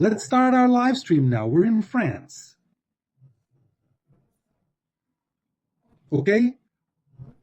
Let's start our live stream now. We're in France. Okay?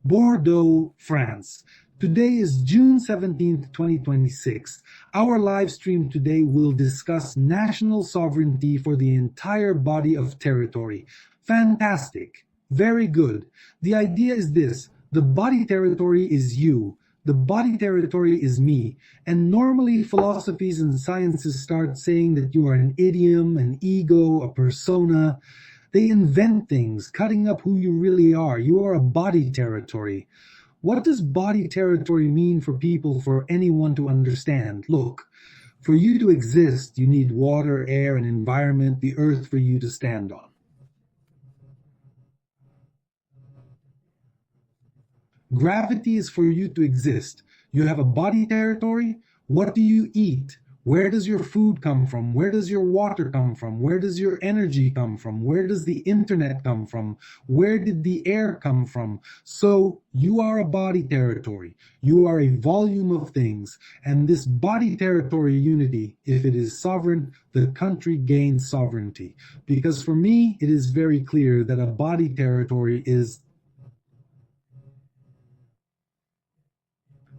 Bordeaux, France. Today is June 17th, 2026. Our live stream today will discuss national sovereignty for the entire body of territory. Fantastic. Very good. The idea is this. The body territory is you. The body territory is me. And normally philosophies and sciences start saying that you are an idiom, an ego, a persona. They invent things, cutting up who you really are. You are a body territory. What does body territory mean for people, for anyone to understand? Look, for you to exist, you need water, air, and environment, the earth for you to stand on. Gravity is for you to exist. You have a body territory. What do you eat? Where does your food come from? Where does your water come from? Where does your energy come from? Where does the internet come from? Where did the air come from? So you are a body territory. You are a volume of things. And this body territory unity, if it is sovereign, the country gains sovereignty. Because for me, it is very clear that a body territory is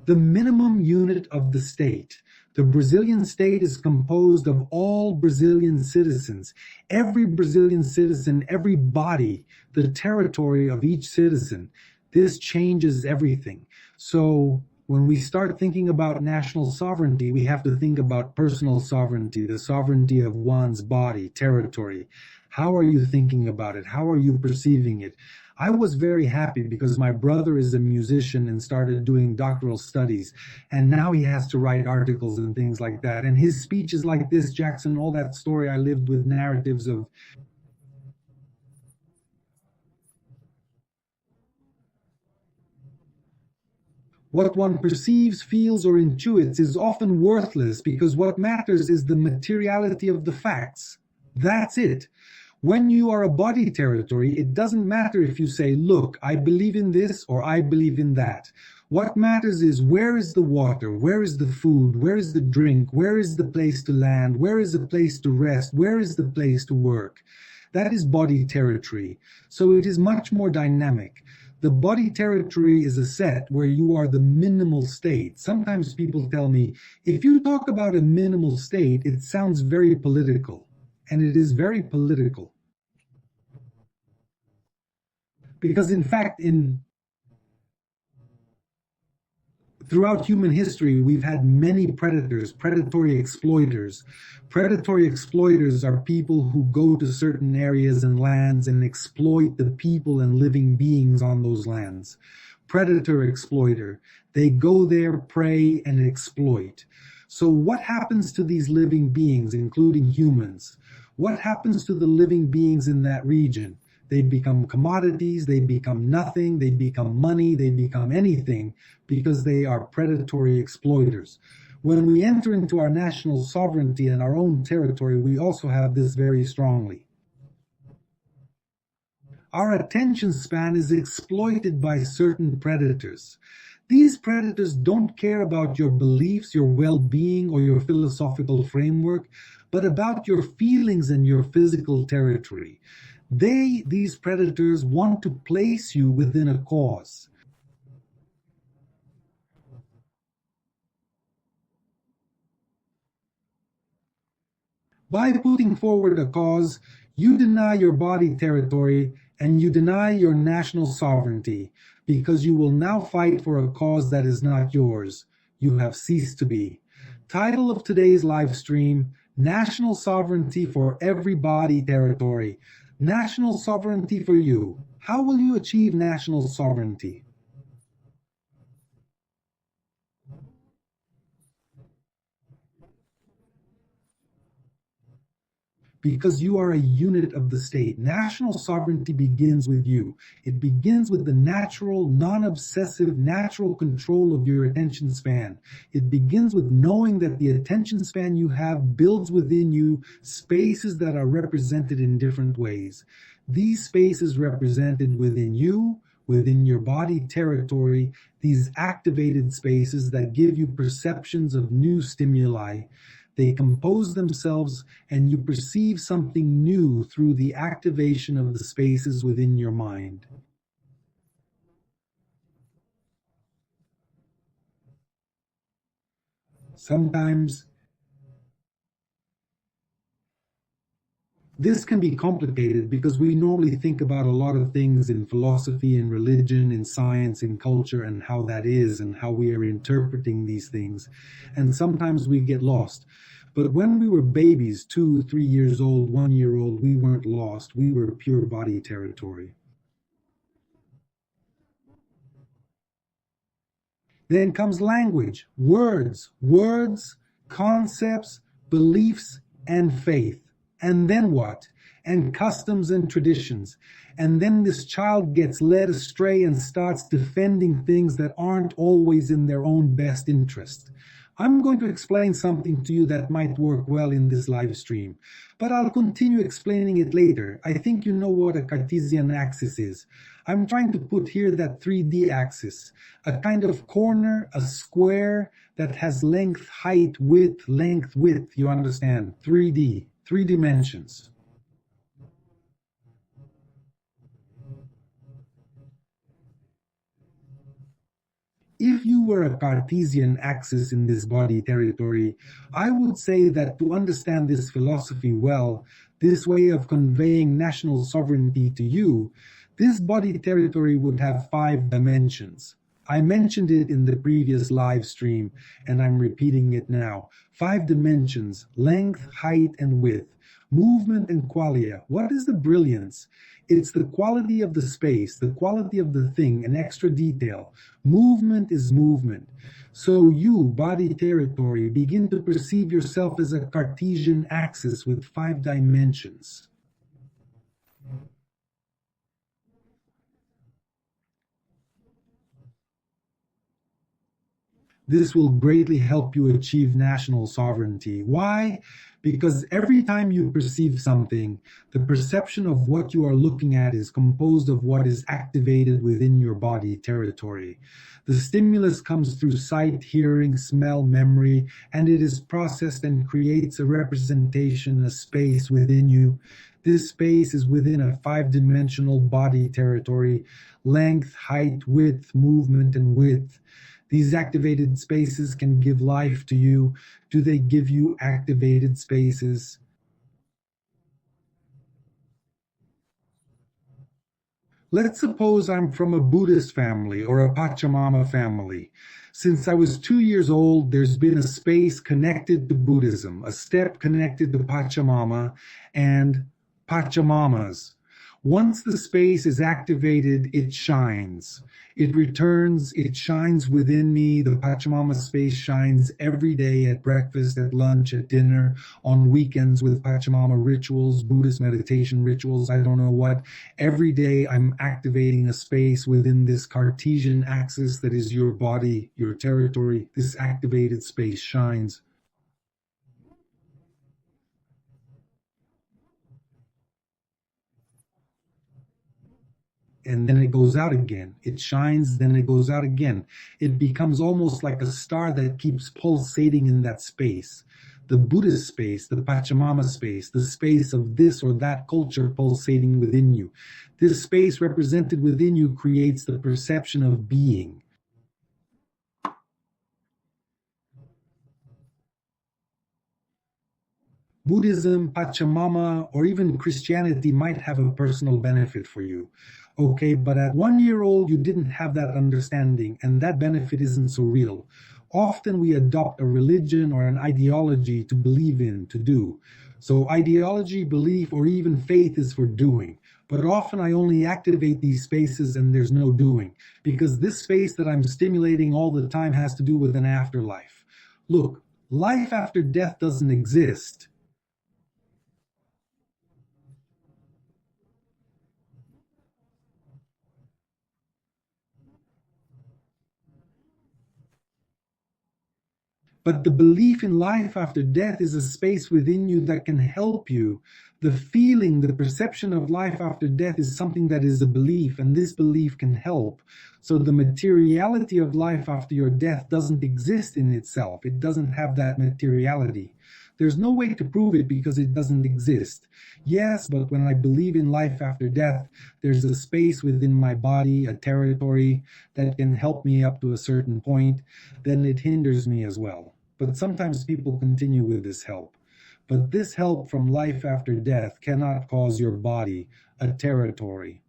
the minimum unit of the state. The Brazilian state is composed of all Brazilian citizens. Every Brazilian citizen, every body, the territory of each citizen. This changes everything. So when we start thinking about national sovereignty, we have to think about personal sovereignty, the sovereignty of one's body, territory. How are you thinking about it? How are you perceiving it? I was very happy because my brother is a musician and started doing doctoral studies. And now he has to write articles and things like that. And his speech is like this, Jackson, all that story I lived with, narratives of what one perceives, feels, or intuits is often worthless because what matters is the materiality of the facts. That's it. When you are a body territory, it doesn't matter if you say, look, I believe in this or I believe in that. What matters is where is the water, where is the food, where is the drink, where is the place to land, where is the place to rest, where is the place to work. That is body territory. So it is much more dynamic. The body territory is a set where you are the minimal state. Sometimes people tell me, if you talk about a minimal state, it sounds very political. And it is very political. Because in fact, throughout human history, we've had many predators, predatory exploiters. Predatory exploiters are people who go to certain areas and lands and exploit the people and living beings on those lands. Predator exploiter. They go there, prey, and exploit. So what happens to these living beings, including humans? What happens to the living beings in that region? They become commodities, they become nothing, they become money, they become anything because they are predatory exploiters. When we enter into our national sovereignty and our own territory, we also have this very strongly. Our attention span is exploited by certain predators. These predators don't care about your beliefs, your well-being, or your philosophical framework, but about your feelings and your physical territory. These predators, want to place you within a cause. By putting forward a cause, you deny your body territory and you deny your national sovereignty because you will now fight for a cause that is not yours. You have ceased to be. Title of today's live stream, National Sovereignty for Every Body Territory. National sovereignty for you. How will you achieve national sovereignty? Because you are a unit of the state. National sovereignty begins with you. It begins with the natural, non-obsessive, natural control of your attention span. It begins with knowing that the attention span you have builds within you spaces that are represented in different ways. These spaces represented within you, within your body territory, these activated spaces that give you perceptions of new stimuli. They compose themselves, and you perceive something new through the activation of the spaces within your mind. Sometimes this can be complicated because we normally think about a lot of things in philosophy, in religion, in science, in culture, and how that is and how we are interpreting these things. And sometimes we get lost. But when we were babies, 2, 3 years old, 1 year old, we weren't lost. We were pure body territory. Then comes language, words, concepts, beliefs, and faith. And then what? And customs and traditions. And then this child gets led astray and starts defending things that aren't always in their own best interest. I'm going to explain something to you that might work well in this live stream, but I'll continue explaining it later. I think you know what a Cartesian axis is. I'm trying to put here that 3D axis, a kind of corner, a square that has length, height, width, you understand? 3D, 3 dimensions. If you were a Cartesian axis in this body territory, I would say that to understand this philosophy well, this way of conveying national sovereignty to you, this body territory would have 5 dimensions. I mentioned it in the previous live stream, and I'm repeating it now. 5 dimensions: length, height, and width, movement, and qualia. What is the brilliance? It's the quality of the space, the quality of the thing, an extra detail. Movement is movement. So you, body territory, begin to perceive yourself as a Cartesian axis with 5 dimensions. This will greatly help you achieve national sovereignty. Why? Because every time you perceive something, the perception of what you are looking at is composed of what is activated within your body territory. The stimulus comes through sight, hearing, smell, memory, and it is processed and creates a representation, a space within you. This space is within a 5-dimensional body territory: length, height, width, movement, and width. These activated spaces can give life to you. Do they give you activated spaces? Let's suppose I'm from a Buddhist family or a Pachamama family. Since I was 2 years old, there's been a space connected to Buddhism, a step connected to Pachamama and Pachamamas. Once the space is activated, it shines. It returns, it shines within me. The Pachamama space shines every day, at breakfast, at lunch, at dinner, on weekends with Pachamama rituals, Buddhist meditation rituals, I don't know what. Every day I'm activating a space within this Cartesian axis that is your body, your territory. This activated space shines. And then it goes out again. It shines, then it goes out again. It becomes almost like a star that keeps pulsating in that space. The Buddhist space, the Pachamama space, the space of this or that culture pulsating within you. This space represented within you creates the perception of being. Buddhism, Pachamama, or even Christianity might have a personal benefit for you. Okay, but at 1 year old, you didn't have that understanding, and that benefit isn't so real. Often we adopt a religion or an ideology to believe in, to do. So ideology, belief, or even faith is for doing. But often I only activate these spaces and there's no doing, because this space that I'm stimulating all the time has to do with an afterlife. Look, life after death doesn't exist. But the belief in life after death is a space within you that can help you. The feeling, the perception of life after death is something that is a belief, and this belief can help. So the materiality of life after your death doesn't exist in itself. It doesn't have that materiality. There's no way to prove it because it doesn't exist. Yes, but when I believe in life after death, there's a space within my body, a territory that can help me up to a certain point, then it hinders me as well. But sometimes people continue with this help. But this help from life after death cannot cause your body a territory.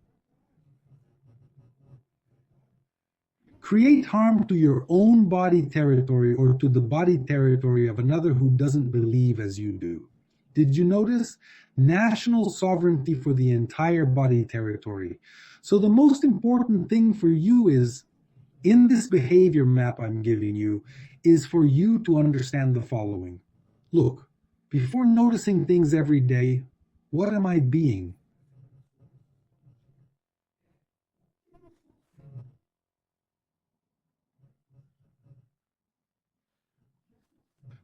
Create harm to your own body territory or to the body territory of another who doesn't believe as you do. Did you notice? National sovereignty for the entire body territory. So the most important thing for you is, in this behavior map I'm giving you, is for you to understand the following. Look, before noticing things every day, what am I being?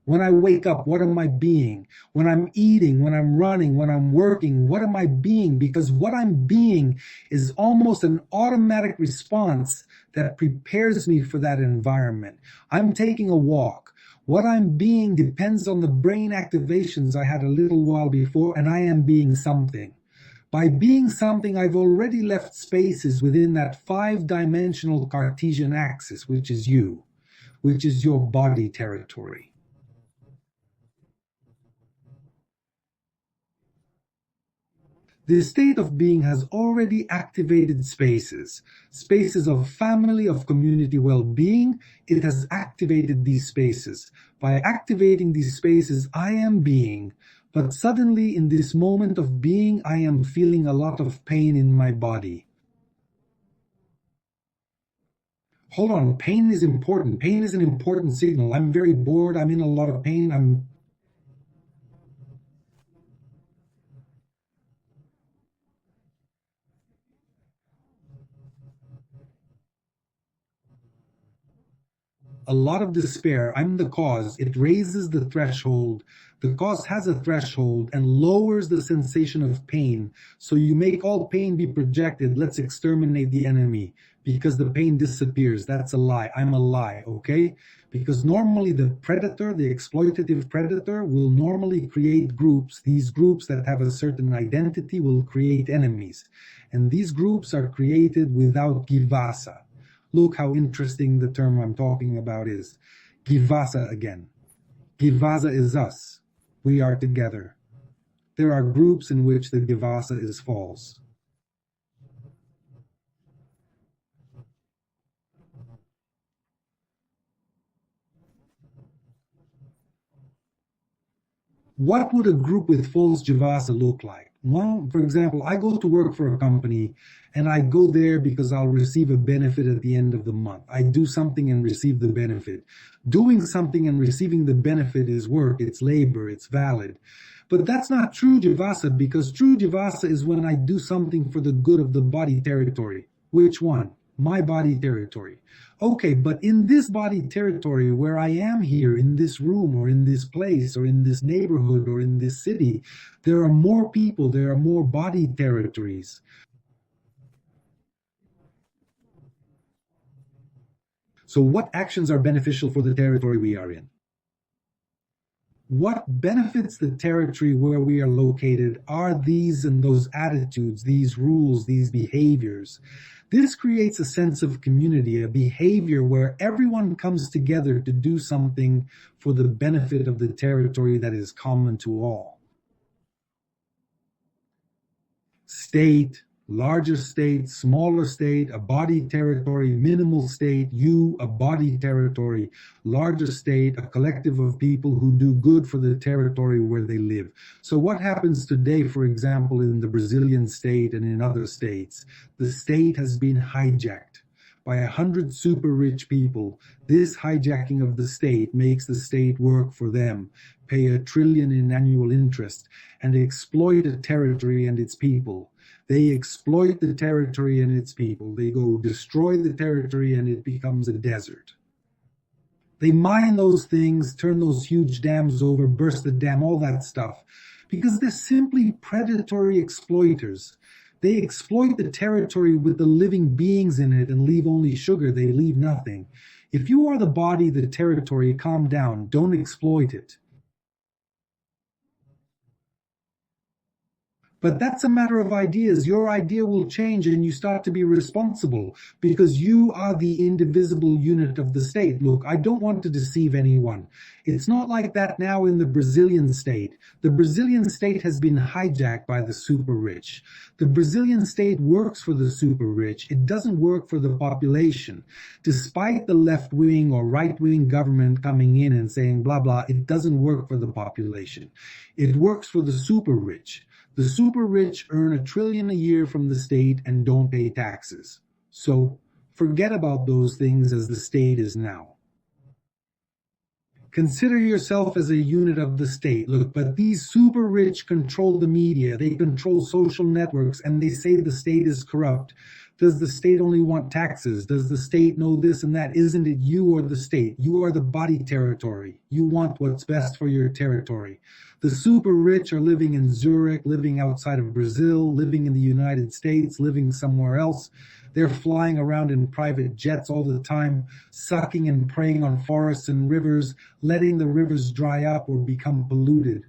When I wake up, what am I being? When I'm eating, when I'm running, when I'm working, what am I being? Because what I'm being is almost an automatic response that prepares me for that environment. I'm taking a walk. What I'm being depends on the brain activations I had a little while before, and I am being something. By being something, I've already left spaces within that 5-dimensional Cartesian axis, which is you, which is your body territory. The state of being has already activated spaces, spaces of family, of community well-being. It has activated these spaces. By activating these spaces, I am being, but suddenly in this moment of being, I am feeling a lot of pain in my body. Hold on, pain is important. Pain is an important signal. I'm very bored. I'm in a lot of pain. A lot of despair. I'm the cause. It raises the threshold. The cause has a threshold and lowers the sensation of pain. So you make all pain be projected. Let's exterminate the enemy because the pain disappears. That's a lie. I'm a lie, okay? Because normally the predator, the exploitative predator, will normally create groups. These groups that have a certain identity will create enemies. And these groups are created without givasa. Look how interesting the term I'm talking about is. Givasa again. Givasa is us. We are together. There are groups in which the Givasa is false. What would a group with false Givasa look like? Well, for example, I go to work for a company and I go there because I'll receive a benefit at the end of the month. I do something and receive the benefit. Doing something and receiving the benefit is work, it's labor, it's valid. But that's not true Jivasa, because true Jivasa is when I do something for the good of the body territory. Which one? My body territory. Okay, but in this body territory where I am here, in this room or in this place or in this neighborhood or in this city, there are more people, there are more body territories. So what actions are beneficial for the territory we are in? What benefits the territory where we are located are these and those attitudes, these rules, these behaviors. This creates a sense of community, a behavior where everyone comes together to do something for the benefit of the territory that is common to all. State, larger state, smaller state, a body territory, minimal state, you, a body territory, larger state, a collective of people who do good for the territory where they live. So what happens today, for example, in the Brazilian state and in other states? The state has been hijacked by 100 super rich people. This hijacking of the state makes the state work for them, pay $1 trillion in annual interest, and exploit a territory and its people. They exploit the territory and its people. They go destroy the territory and it becomes a desert. They mine those things, turn those huge dams over, burst the dam, all that stuff, because they're simply predatory exploiters. They exploit the territory with the living beings in it and leave only sugar. They leave nothing. If you are the body, the territory, calm down. Don't exploit it. But that's a matter of ideas. Your idea will change and you start to be responsible because you are the indivisible unit of the state. Look, I don't want to deceive anyone. It's not like that now in the Brazilian state. The Brazilian state has been hijacked by the super rich. The Brazilian state works for the super rich. It doesn't work for the population. Despite the left-wing or right-wing government coming in and saying blah, blah, it doesn't work for the population. It works for the super rich. The super rich earn $1 trillion a year from the state and don't pay taxes. So forget about those things as the state is now. Consider yourself as a unit of the state. Look, but these super rich control the media, they control social networks, and they say the state is corrupt. Does the state only want taxes? Does the state know this and that? Isn't it you or the state? You are the body territory. You want what's best for your territory. The super rich are living in Zurich, living outside of Brazil, living in the United States, living somewhere else. They're flying around in private jets all the time, sucking and preying on forests and rivers, letting the rivers dry up or become polluted.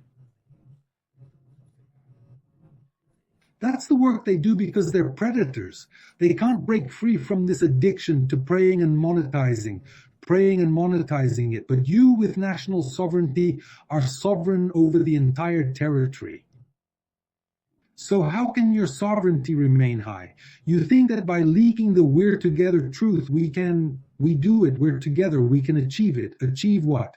That's the work they do because they're predators. They can't break free from this addiction to preying and monetizing it. But you, with national sovereignty, are sovereign over the entire territory. So how can your sovereignty remain high? You think that by leaking the "we're together" truth, we do it, we're together, we can achieve it. Achieve what?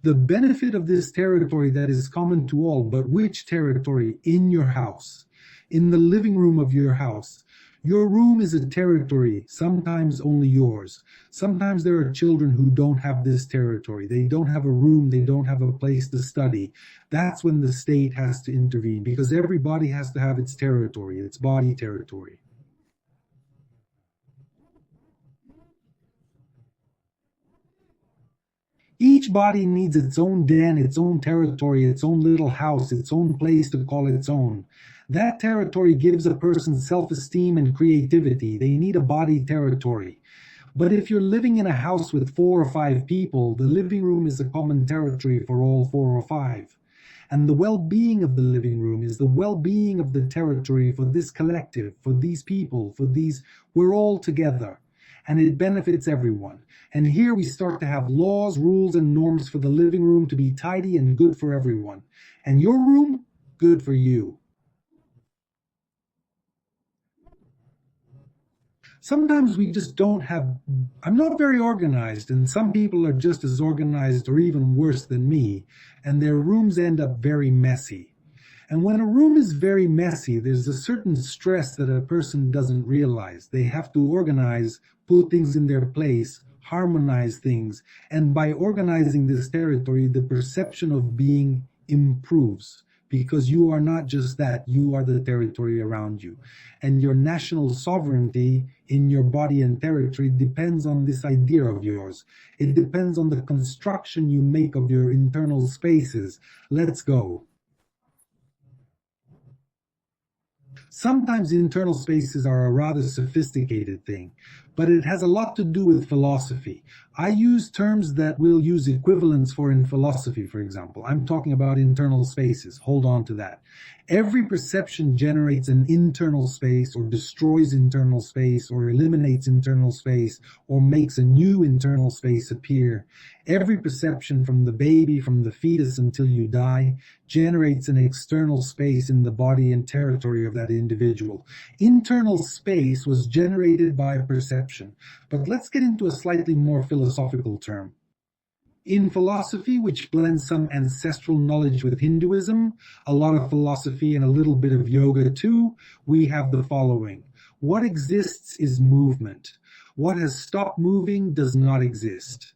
The benefit of this territory that is common to all, but which territory? In your house, in the living room of your house. Your room is a territory, sometimes only yours. Sometimes there are children who don't have this territory. They don't have a room, they don't have a place to study. That's when the state has to intervene because everybody has to have its territory, its body territory. Each body needs its own den, its own territory, its own little house, its own place to call its own. That territory gives a person self-esteem and creativity. They need a body territory. But if you're living in a house with 4 or 5 people, the living room is a common territory for all 4 or 5. And the well-being of the living room is the well-being of the territory for this collective, for these people, we're all together. And it benefits everyone. And here we start to have laws, rules, and norms for the living room to be tidy and good for everyone. And your room, good for you. Sometimes we just don't have, I'm not very organized, and some people are just as organized or even worse than me, and their rooms end up very messy. And when a room is very messy, there's a certain stress that a person doesn't realize. They have to organize, put things in their place, harmonize things, and by organizing this territory, the perception of being improves. Because you are not just that, you are the territory around you. And your national sovereignty in your body and territory depends on this idea of yours. It depends on the construction you make of your internal spaces. Let's go. Sometimes internal spaces are a rather sophisticated thing, but it has a lot to do with philosophy. I use terms that we'll use equivalents for in philosophy, for example. I'm talking about internal spaces. Hold on to that. Every perception generates an internal space or destroys internal space or eliminates internal space or makes a new internal space appear. Every perception from the baby, from the fetus until you die, generates an external space in the body and territory of that individual. Internal space was generated by perception. But let's get into a slightly more philosophical term. In philosophy, which blends some ancestral knowledge with Hinduism, a lot of philosophy and a little bit of yoga too, we have the following. What exists is movement. What has stopped moving does not exist.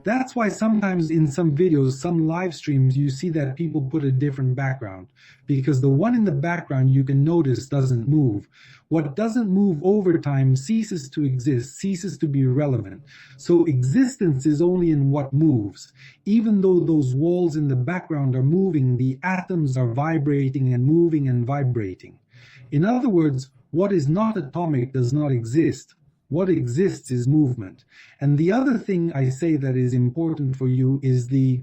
That's why sometimes in some videos, some live streams, you see that people put a different background because the one in the background you can notice doesn't move. What doesn't move over time ceases to exist, ceases to be relevant. So existence is only in what moves. Even though those walls in the background are moving, the atoms are vibrating and moving and vibrating. In other words, what is not atomic does not exist. What exists is movement. And the other thing I say that is important for you is the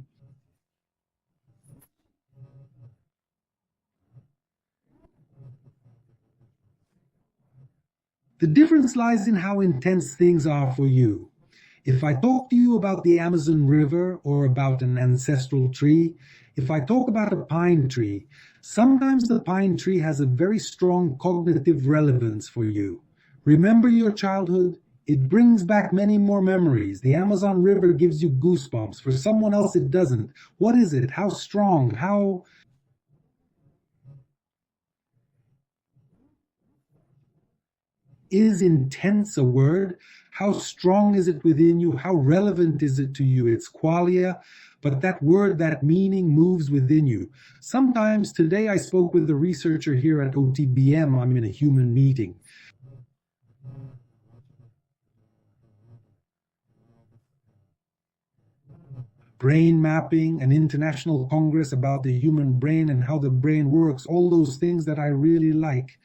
difference lies in how intense things are for you. If I talk to you about the Amazon River or about an ancestral tree, if I talk about a pine tree, sometimes the pine tree has a very strong cognitive relevance for you. Remember your childhood? It brings back many more memories. The Amazon River gives you goosebumps. For someone else, it doesn't. What is it? How strong? How... Is intense a word? How strong is it within you? How relevant is it to you? It's qualia, but that word, that meaning moves within you. Sometimes, today I spoke with a researcher here at OTBM. I'm in a human meeting. Brain mapping, an international congress about the human brain and how the brain works, all those things that I really like.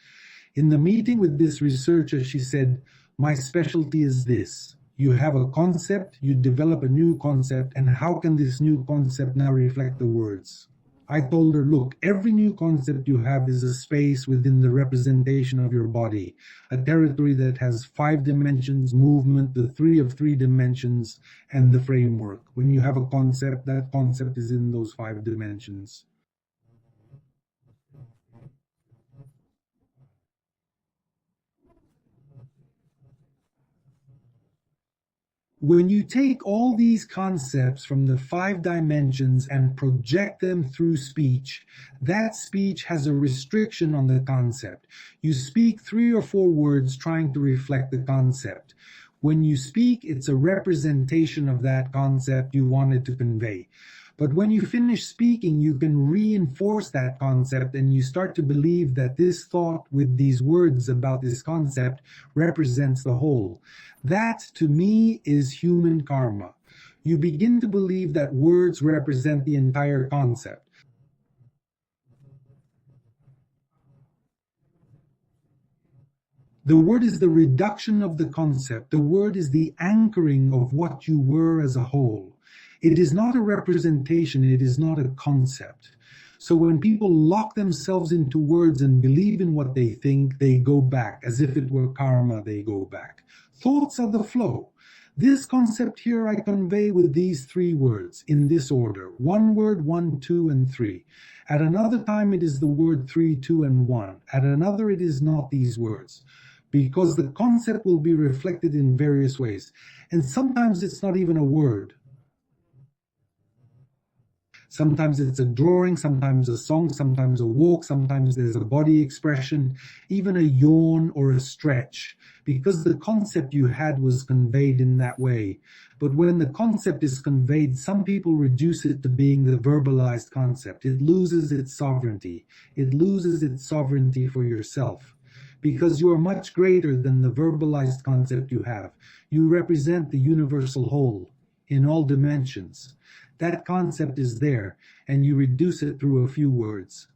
In the meeting with this researcher, she said, my specialty is this. You have a concept, you develop a new concept, and how can this new concept now reflect the words? I told her, look, every new concept you have is a space within the representation of your body, a territory that has 5 dimensions, movement, the 3 of 3 dimensions, and the framework. When you have a concept, that concept is in those 5 dimensions. When you take all these concepts from the 5 dimensions and project them through speech, that speech has a restriction on the concept. You speak 3 or 4 words trying to reflect the concept. When you speak, it's a representation of that concept you wanted to convey. But when you finish speaking, you can reinforce that concept and you start to believe that this thought with these words about this concept represents the whole. That, to me, is human karma. You begin to believe that words represent the entire concept. The word is the reduction of the concept. The word is the anchoring of what you were as a whole. It is not a representation, it is not a concept. So when people lock themselves into words and believe in what they think, they go back. As if it were karma, they go back. Thoughts are the flow. This concept here I convey with these 3 words, in this order. 1 word, 1, 2, and 3. At another time it is the word 3, 2, and 1. At another it is not these words. Because the concept will be reflected in various ways. And sometimes it's not even a word. Sometimes it's a drawing, sometimes a song, sometimes a walk, sometimes there's a body expression, even a yawn or a stretch, because the concept you had was conveyed in that way. But when the concept is conveyed, some people reduce it to being the verbalized concept. It loses its sovereignty. It loses its sovereignty for yourself, because you are much greater than the verbalized concept you have. You represent the universal whole in all dimensions. That concept is there, and you reduce it through a few words.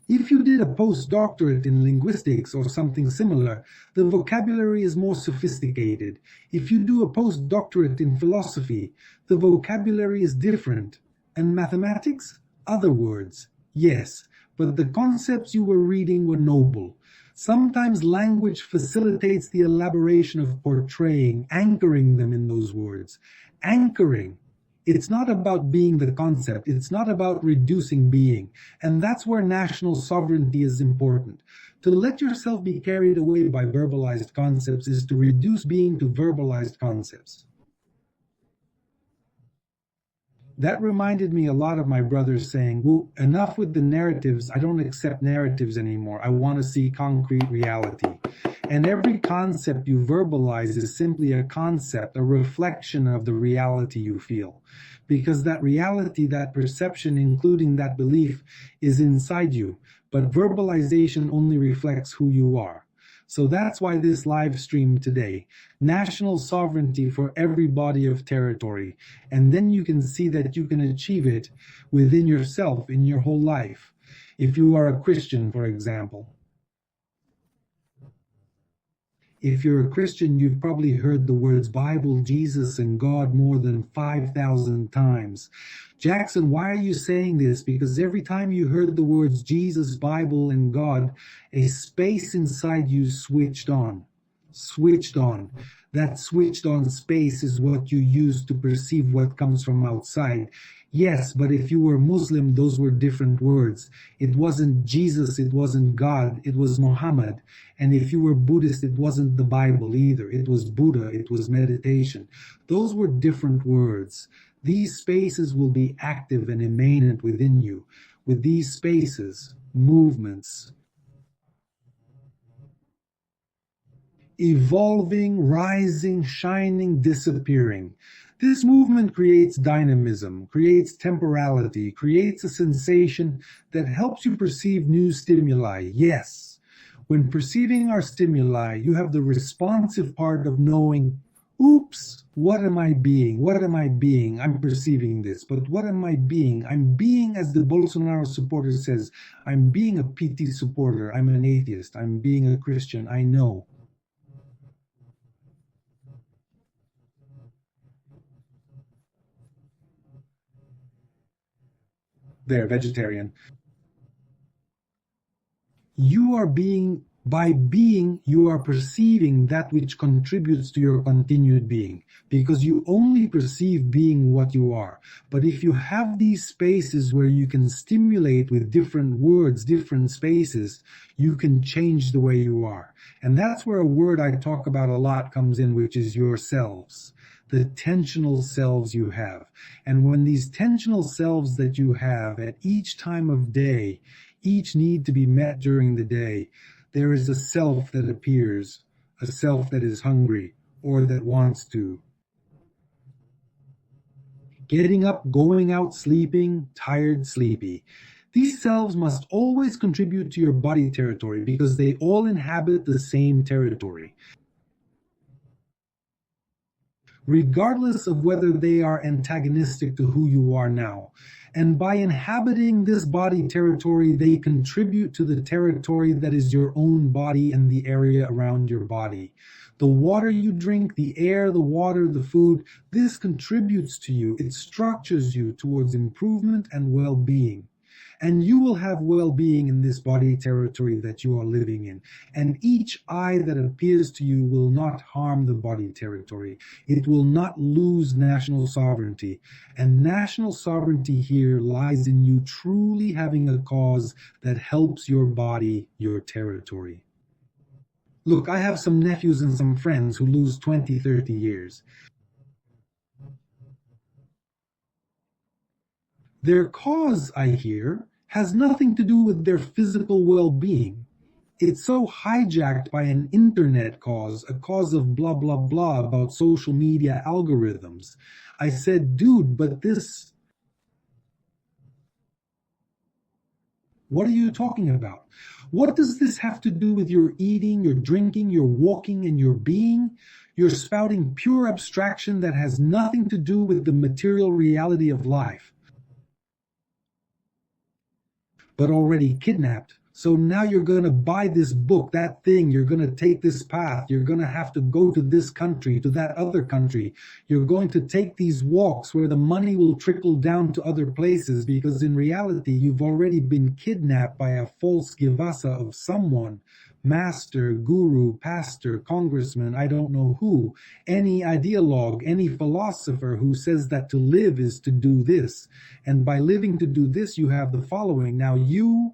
If you did a postdoctorate in linguistics or something similar, the vocabulary is more sophisticated. If you do a postdoctorate in philosophy, the vocabulary is different. And mathematics? Other words. Yes, but the concepts you were reading were noble. Sometimes language facilitates the elaboration of portraying, anchoring them in those words. Anchoring. It's not about being the concept. It's not about reducing being. And that's where national sovereignty is important. To let yourself be carried away by verbalized concepts is to reduce being to verbalized concepts. That reminded me a lot of my brothers saying, well, enough with the narratives. I don't accept narratives anymore. I want to see concrete reality. And every concept you verbalize is simply a concept, a reflection of the reality you feel. Because that reality, that perception, including that belief, is inside you. But verbalization only reflects who you are. So that's why this live stream today, national sovereignty for every body of territory. And then you can see that you can achieve it within yourself in your whole life. If you are a Christian, for example, if you're a Christian, you've probably heard the words Bible, Jesus, and God more than 5,000 times. Jackson, why are you saying this? Because every time you heard the words Jesus, Bible, and God, a space inside you switched on. Switched on. That switched on space is what you use to perceive what comes from outside. Yes, but if you were Muslim, those were different words. It wasn't Jesus, it wasn't God, it was Muhammad. And if you were Buddhist, it wasn't the Bible either. It was Buddha, it was meditation. Those were different words. These spaces will be active and immanent within you. With these spaces, movements, evolving, rising, shining, disappearing. This movement creates dynamism, creates temporality, creates a sensation that helps you perceive new stimuli. Yes, when perceiving our stimuli, you have the responsive part of knowing, oops, what am I being? What am I being? I'm perceiving this, but what am I being? I'm being, as the Bolsonaro supporter says, I'm being a PT supporter. I'm an atheist. I'm being a Christian. I know. They're vegetarian. You are being, by being, you are perceiving that which contributes to your continued being, because you only perceive being what you are. But if you have these spaces where you can stimulate with different words, different spaces, you can change the way you are. And that's where a word I talk about a lot comes in, which is yourselves. The tensional selves you have. And when these tensional selves that you have at each time of day, each need to be met during the day, there is a self that appears, a self that is hungry or that wants to. Getting up, going out, sleeping, tired, sleepy. These selves must always contribute to your body territory because they all inhabit the same territory, regardless of whether they are antagonistic to who you are now. And by inhabiting this body territory, they contribute to the territory that is your own body and the area around your body. The water you drink, the air, the water, the food, this contributes to you. It structures you towards improvement and well-being. And you will have well-being in this body territory that you are living in. And each eye that appears to you will not harm the body territory. It will not lose national sovereignty. And national sovereignty here lies in you truly having a cause that helps your body, your territory. Look, I have some nephews and some friends who lose 20, 30 years. Their cause, I hear, has nothing to do with their physical well-being. It's so hijacked by an internet cause, a cause of blah, blah, blah about social media algorithms. I said, dude, but this... What are you talking about? What does this have to do with your eating, your drinking, your walking, and your being? You're spouting pure abstraction that has nothing to do with the material reality of life. But already kidnapped. So now you're going to buy this book, that thing, you're going to take this path, you're going to have to go to this country, to that other country. You're going to take these walks where the money will trickle down to other places because in reality, you've already been kidnapped by a false givasa of someone, master, guru, pastor, congressman, I don't know who, any ideologue, any philosopher who says that to live is to do this. And by living to do this, you have the following. Now you,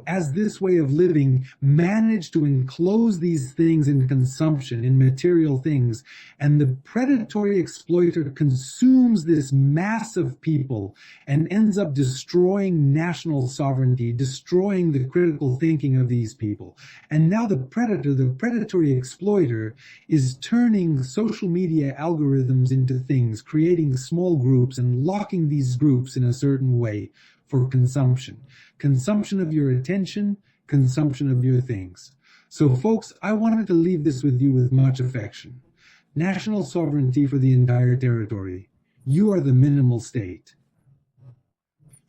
as this way of living, manage to enclose these things in consumption, in material things, and the predatory exploiter consumes this mass of people and ends up destroying national sovereignty, destroying the critical thinking of these people. And now the predator, the predatory exploiter, is turning social media algorithms into things, creating small groups and locking these groups in a certain way for consumption. Consumption of your attention, consumption of your things. So folks, I wanted to leave this with you with much affection. National sovereignty for the entire territory. You are the minimal state.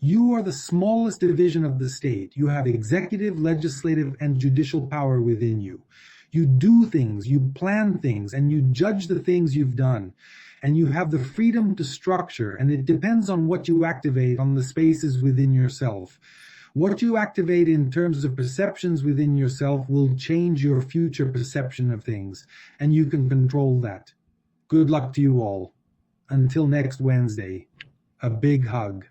You are the smallest division of the state. You have executive, legislative, and judicial power within you. You do things, you plan things, and you judge the things you've done. And you have the freedom to structure, and it depends on what you activate on the spaces within yourself. What you activate in terms of perceptions within yourself will change your future perception of things, and you can control that. Good luck to you all. Until next Wednesday, a big hug.